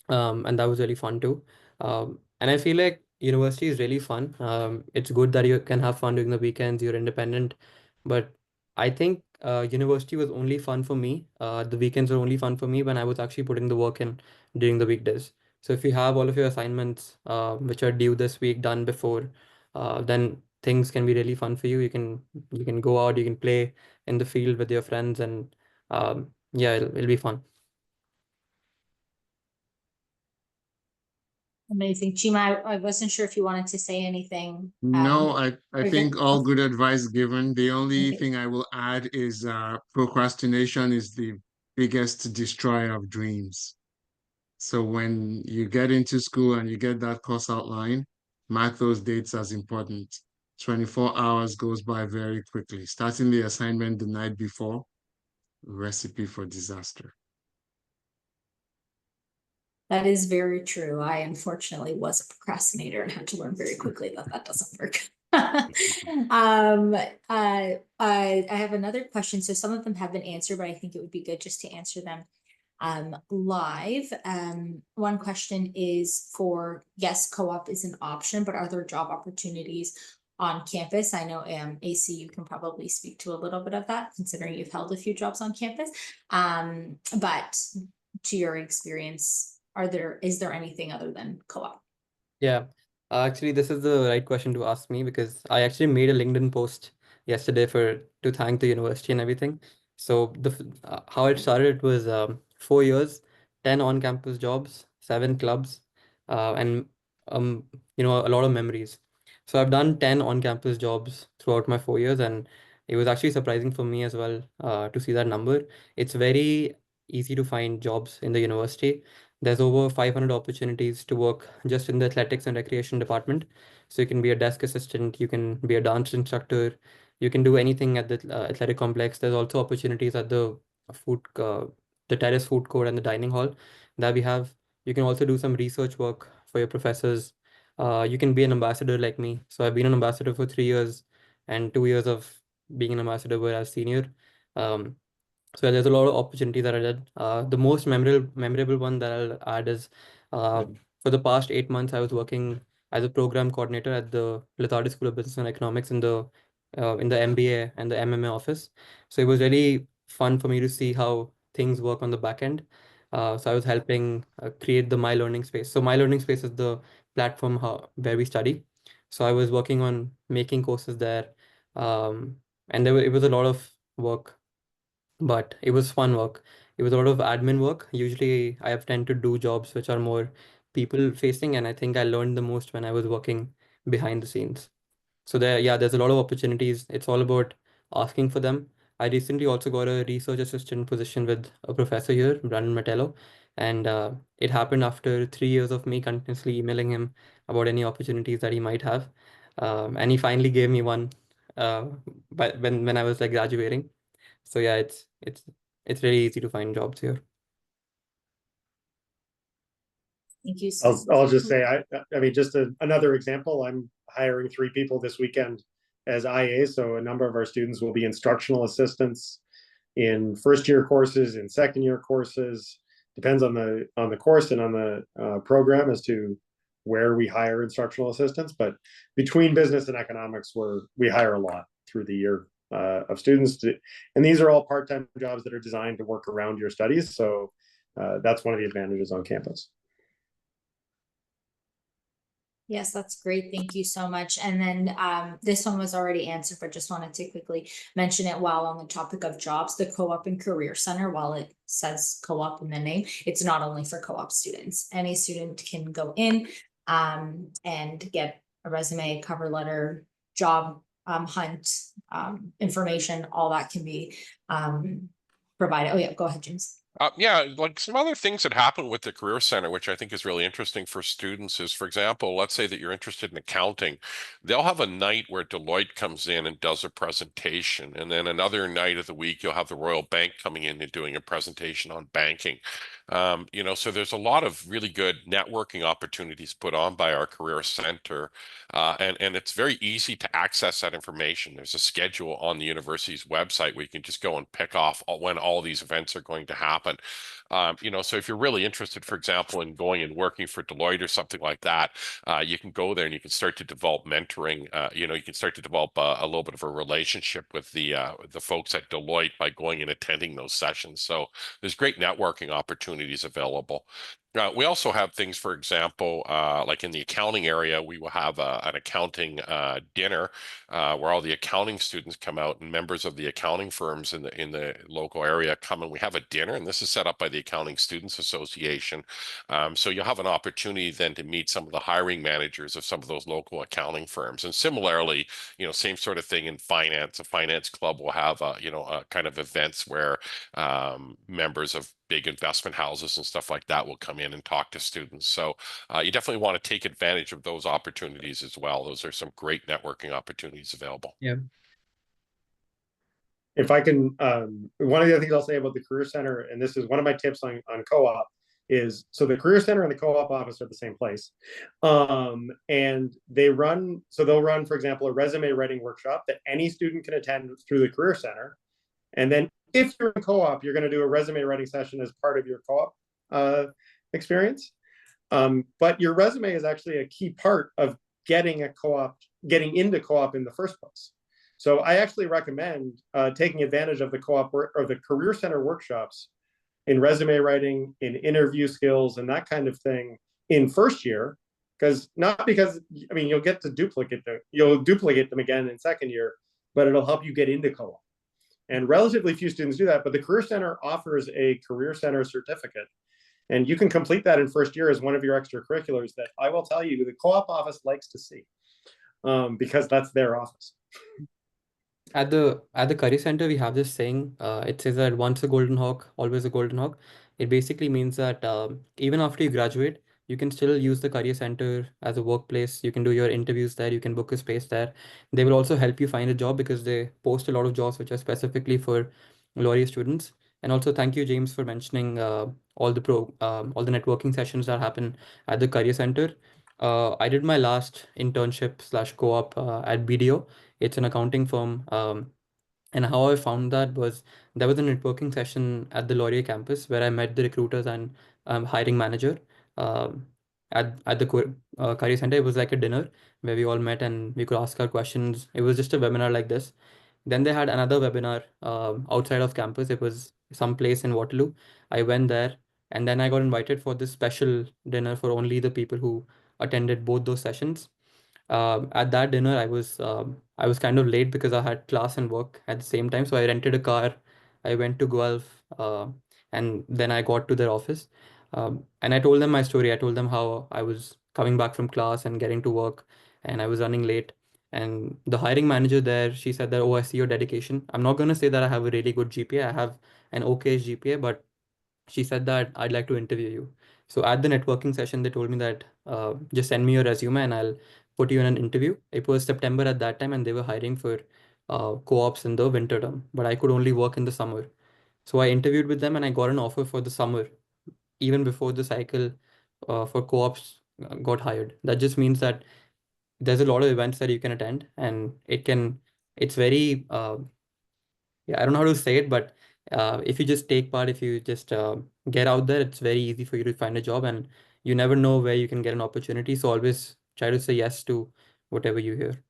S5: and that was really fun too. And I feel like university is really fun. It's good that you can have fun during the weekends. You're independent, but I think university was only fun for me. The weekends were only fun for me when I was actually putting the work in during the weekdays. So if you have all of your assignments which are due this week done before, then things can be really fun for you. You can go out, you can play in the field with your friends, and yeah, it'll be fun.
S1: Amazing. Chima, I wasn't sure if you wanted to say anything.
S2: No, I
S1: Okay.
S2: think all good advice given. The only
S1: Okay.
S2: thing I will add is procrastination is the biggest destroyer of dreams. So when you get into school and you get that course outline, mark those dates as important. 24 hours goes by very quickly. Starting the assignment the night before, recipe for disaster.
S1: That is very true. I unfortunately was a procrastinator and had to learn very quickly that that doesn't work. I have another question. So some of them have been answered, but I think it would be good just to answer them live. One question is for, yes, co-op is an option, but are there job opportunities on campus? I know AC, you can probably speak to a little bit of that, considering you've held a few jobs on campus. But to your experience, is there anything other than co-op?
S5: Yeah, actually, this is the right question to ask me because I actually made a LinkedIn post yesterday to thank the university and everything. So how it started was 4 years, 10 on-campus jobs, 7 clubs, and um, a lot of memories. So I've done 10 on-campus jobs throughout my 4 years, and it was actually surprising for me as well to see that number. It's very easy to find jobs in the university. There's over 500 opportunities to work just in the athletics and recreation department. So you can be a desk assistant, you can be a dance instructor, you can do anything at the athletic complex. There's also opportunities at the terrace food court and the dining hall that we have. You can also do some research work for your professors. You can be an ambassador like me. So I've been an ambassador for 3 years, and 2 years of being an ambassador were as senior. Um, So there's a lot of opportunity that I did. The most memorable one that I'll add is for the past 8 months, I was working as a program coordinator at the Lazaridis School of Business and Economics in the MBA and the MMA office. So it was really fun for me to see how things work on the back end. So I was helping create the My Learning Space. So My Learning Space is the platform where we study. So I was working on making courses there, and it was a lot of work, but it was fun work. It was a lot of admin work. Usually, I have tend to do jobs which are more people facing, and I think I learned the most when I was working behind the scenes. So there's a lot of opportunities. It's all about asking for them. I recently also got a research assistant position with a professor here, Brandon Matello, and it happened after 3 years of me continuously emailing him about any opportunities that he might have, and he finally gave me one, but when I was like graduating. So yeah, it's really easy to find jobs here.
S1: Thank you.
S3: I'll just say, I mean, just another example, I'm hiring 3 people this weekend as IAs. So a number of our students will be instructional assistants in first-year courses, in second-year courses. Depends on the course and on the program as to where we hire instructional assistants. But between business and economics, we hire a lot through the year of students. And these are all part-time jobs that are designed to work around your studies. So that's one of the advantages on campus.
S1: Yes, that's great. Thank you so much. And then this one was already answered, but just wanted to quickly mention it while on the topic of jobs. The Co-op and Career Center, while it says co-op in the name, it's not only for co-op students. Any student can go in and get a resume, cover letter, job hunt, information, all that can be provided. Oh yeah, go ahead, James.
S4: Yeah, like some other things that happen with the Career Center, which I think is really interesting for students is, for example, let's say that you're interested in accounting. They'll have a night where Deloitte comes in and does a presentation. And then another night of the week, you'll have the Royal Bank coming in and doing a presentation on banking. So there's a lot of really good networking opportunities put on by our Career Center. And it's very easy to access that information. There's a schedule on the university's website where you can just go and pick off when all these events are going to happen. So if you're really interested, for example, in going and working for Deloitte or something like that, you can go there and you can start to develop mentoring. You can start to develop a little bit of a relationship with the folks at Deloitte by going and attending those sessions. So there's great networking opportunities available. We also have things, for example, like in the accounting area, we will have an accounting dinner where all the accounting students come out and members of the accounting firms in the local area come, and we have a dinner, and this is set up by the Accounting Students Association. So you'll have an opportunity then to meet some of the hiring managers of some of those local accounting firms. And similarly, same sort of thing in finance. A finance club will have kind of events where members of big investment houses and stuff like that will come in and talk to students. So you definitely want to take advantage of those opportunities as well. Those are some great networking opportunities available.
S5: Yeah.
S3: If I can, one of the other things I'll say about the Career Center, and this is one of my tips on co-op, is so the Career Center and the co-op office are the same place. And they'll run, for example, a resume writing workshop that any student can attend through the Career Center. And then if you're in co-op, you're going to do a resume writing session as part of your co-op experience. But your resume is actually a key part of getting into co-op in the first place. So I actually recommend taking advantage of the co-op or the Career Center workshops in resume writing, in interview skills, and that kind of thing in first year. Because you'll get to duplicate them again in second year, but it'll help you get into co-op. And relatively few students do that, but the Career Center offers a Career Center certificate. And you can complete that in first year as one of your extracurriculars that I will tell you the co-op office likes to see because that's their office.
S5: At the Career Center, we have this saying. It says that once a golden hawk, always a golden hawk. It basically means that even after you graduate, you can still use the Career Center as a workplace. You can do your interviews there. You can book a space there. They will also help you find a job because they post a lot of jobs which are specifically for Laurier students. And also, thank you, James, for mentioning all the networking sessions that happen at the Career Center. I did my last internship / co-op at BDO. It's an accounting firm And how I found that was there was a networking session at the Laurier campus where I met the recruiters and hiring manager um, at the career center. It was like a dinner where we all met and we could ask our questions. It was just a webinar like this. Then they had another webinar outside of campus. It was some place in Waterloo. I went there and then I got invited for this special dinner for only the people who attended both those sessions. At that dinner, I was kind of late because I had class and work at the same time. So I rented a car. I went to Guelph, and then I got to their office. And I told them my story. I told them how I was coming back from class and getting to work, and I was running late. And the hiring manager there, she said that, "Oh, I see your dedication." I'm not gonna say that I have a really good GPA. I have an okay GPA, but she said that I'd like to interview you. So at the networking session, they told me that just send me your resume and I'll put you in an interview. It was September at that time, and they were hiring for co-ops in the winter term, but I could only work in the summer. So I interviewed with them and I got an offer for the summer, even before the cycle for co-ops got hired. That just means that there's a lot of events that you can attend, and it's very yeah, I don't know how to say it, but if you just take part, if you just get out there, it's very easy for you to find a job, and you never know where you can get an opportunity. So always try to say yes to whatever you hear.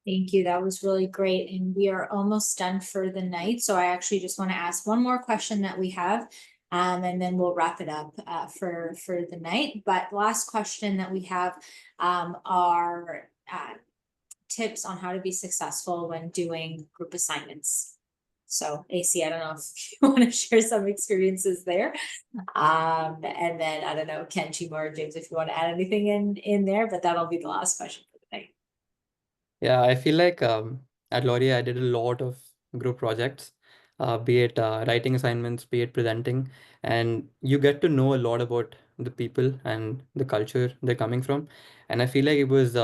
S1: Thank you. That was really great. And we are almost done for the night. So I actually just want to ask one more question that we have, and then we'll wrap it up for the night. But last question that we have are tips on how to be successful when doing group assignments. So AC, I don't know if you want to share some experiences there. And then I don't know, Ken, Chima, or James, if you want to add anything in there, but that'll be the last question for the night.
S5: Yeah, I feel like at Laurier, I did a lot of group projects, be it writing assignments, be it presenting, and you get to know a lot about the people and the culture they're coming from. And I feel like it was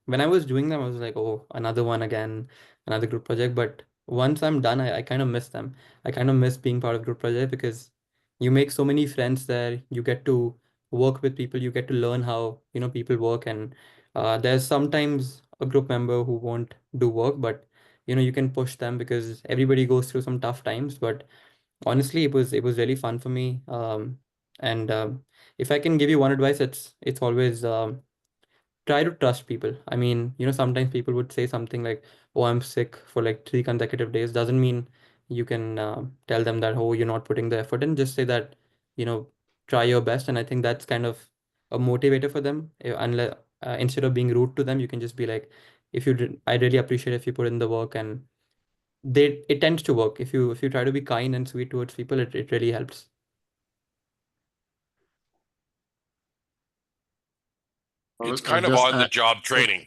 S5: when I was doing them, I was like, oh, another one again, another group project. But once I'm done, I kind of miss them. I kind of miss being part of group project because you make so many friends there. You get to work with people. You get to learn how, people work, and there's sometimes a group member who won't do work, but you can push them because everybody goes through some tough times. But honestly, it was really fun for me. And if I can give you one advice, it's always try to trust people. I mean, sometimes people would say something like, "Oh, I'm sick for like 3 consecutive days." Doesn't mean you can tell them that, "Oh, you're not putting the effort in." Just say that, you know, try your best. And I think that's kind of a motivator for them. Unless instead of being rude to them, you can just be like, "If you did, I really appreciate if you put in the work." And it tends to work. If you try to be kind and sweet towards people, it really helps.
S4: It's
S2: I'll
S4: kind of
S2: just
S4: on the
S2: add.
S4: job
S2: Oh,
S4: training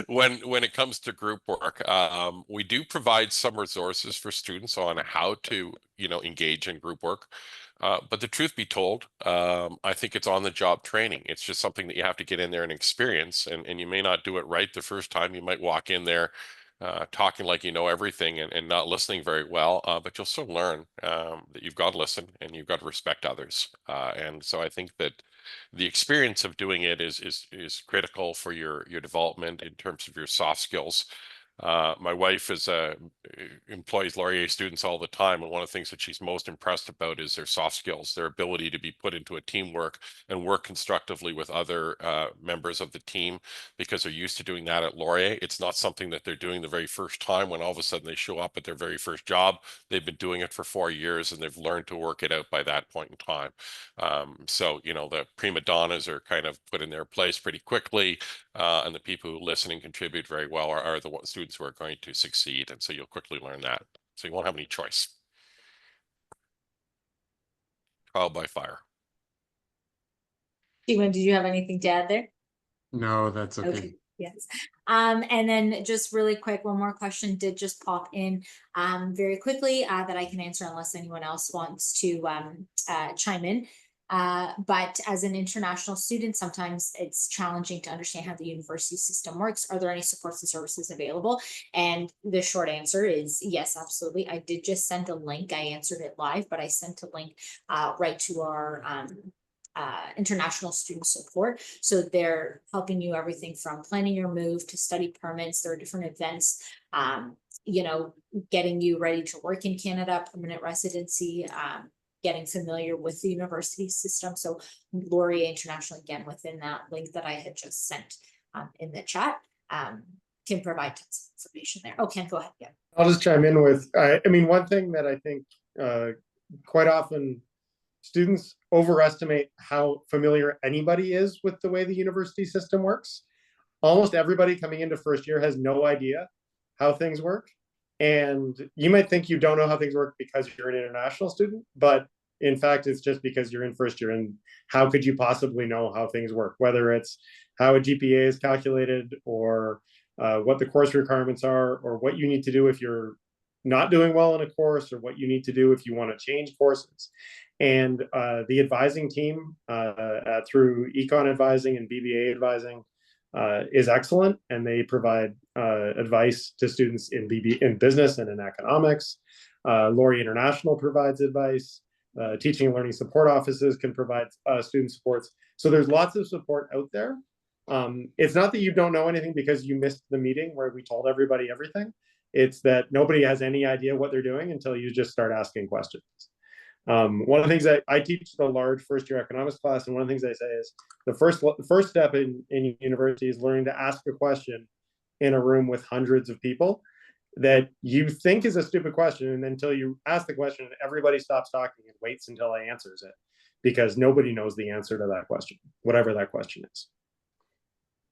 S4: when it comes to group work. We do provide some resources for students on how to, engage in group work. But the truth be told, I think it's on the job training. It's just something that you have to get in there and experience, and you may not do it right the first time. You might walk in there talking like you know everything and not listening very well, but you'll still learn that you've got to listen and you've got to respect others. And so I think that the experience of doing it is critical for your development in terms of your soft skills. My wife employs Laurier students all the time, and one of the things that she's most impressed about is their soft skills, their ability to be put into a teamwork and work constructively with other members of the team, because they're used to doing that at Laurier. It's not something that they're doing the very first time when all of a sudden they show up at their very first job. They've been doing it for 4 years and they've learned to work it out by that point in time. So, the prima donnas are kind of put in their place pretty quickly, and the people who listen and contribute very well are the students who are going to succeed. And so you'll quickly learn that. So you won't have any choice. Trial by fire.
S1: Chima, did you have anything to add there?
S2: no, that's okay.
S1: Okay, yes. And then just really quick, one more question did just pop in very quickly that I can answer unless anyone else wants to chime in. But as an international student, sometimes it's challenging to understand how the university system works. Are there any supports and services available? And the short answer is yes, absolutely. I did just send a link. I answered it live, but I sent a link right to our international student support. So they're helping you everything from planning your move to study permits. There are different events, you know, getting you ready to work in Canada, permanent residency, getting familiar with the university system. So Laurier International, again, within that link that I had just sent in the chat, can provide tons of information there. Oh, Ken, go ahead. Yeah.
S3: I'll just chime in with, I mean, one thing that I think quite often students overestimate how familiar anybody is with the way the university system works. Almost everybody coming into first year has no idea how things work. And you might think you don't know how things work because you're an international student, but in fact, it's just because you're in first year. And how could you possibly know how things work, whether it's how a GPA is calculated, or what the course requirements are, or what you need to do if you're not doing well in a course, or what you need to do if you want to change courses. And the advising team through Econ Advising and BBA Advising is excellent, and they provide advice to students in business and in economics. Laurier International provides advice. Teaching and learning support offices can provide student supports. So there's lots of support out there. It's not that you don't know anything because you missed the meeting where we told everybody everything. It's that nobody has any idea what they're doing until you just start asking questions. One of the things that I teach the large first year economics class, and one of the things I say is the first step in university is learning to ask a question in a room with hundreds of people that you think is a stupid question, and until you ask the question, everybody stops talking and waits until I answers it, because nobody knows the answer to that question, whatever that question is.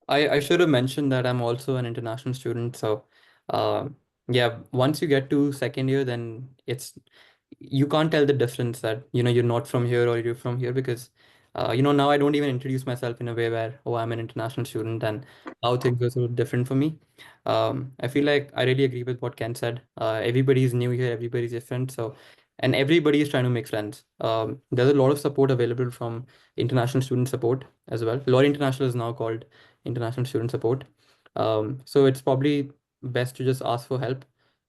S5: I should have mentioned that I'm also an international student. So yeah, once you get to second year, then you can't tell the difference that, you know, you're not from here or you're from here, because you know, now I don't even introduce myself in a way where, oh, I'm an international student, and how things are so different for me. I feel like I really agree with what Ken said. Everybody's new here, everybody's different. So, and everybody is trying to make friends. There's a lot of support available from international student support as well. Laurier International is now called International Student Support. So it's probably best to just ask for help.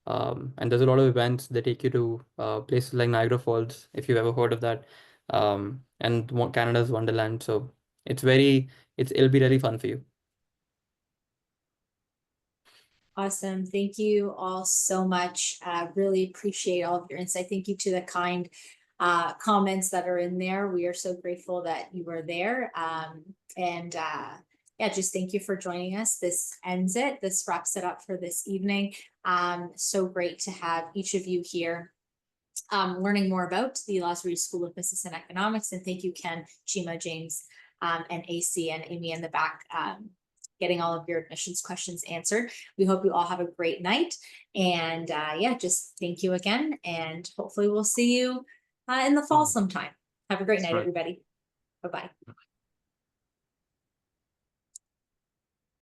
S5: And there's a lot of events that take you to places like Niagara Falls, if you've ever heard of that, and Canada's Wonderland. So it'll be really fun for you.
S1: Awesome. Thank you all so much. Really appreciate all of your insight. Thank you to the kind comments that are in there. We are so grateful that you were there. Yeah, just thank you for joining us. This ends it. This wraps it up for this evening. So great to have each of you here learning more about the Lazaridis School of Business and Economics. And thank you, Ken, Chima, James, and AC and Amy in the back, getting all of your admissions questions answered. We hope you all have a great night. And yeah, just thank you again. And hopefully we'll see you in the fall sometime. Have a great night, everybody. Bye-bye.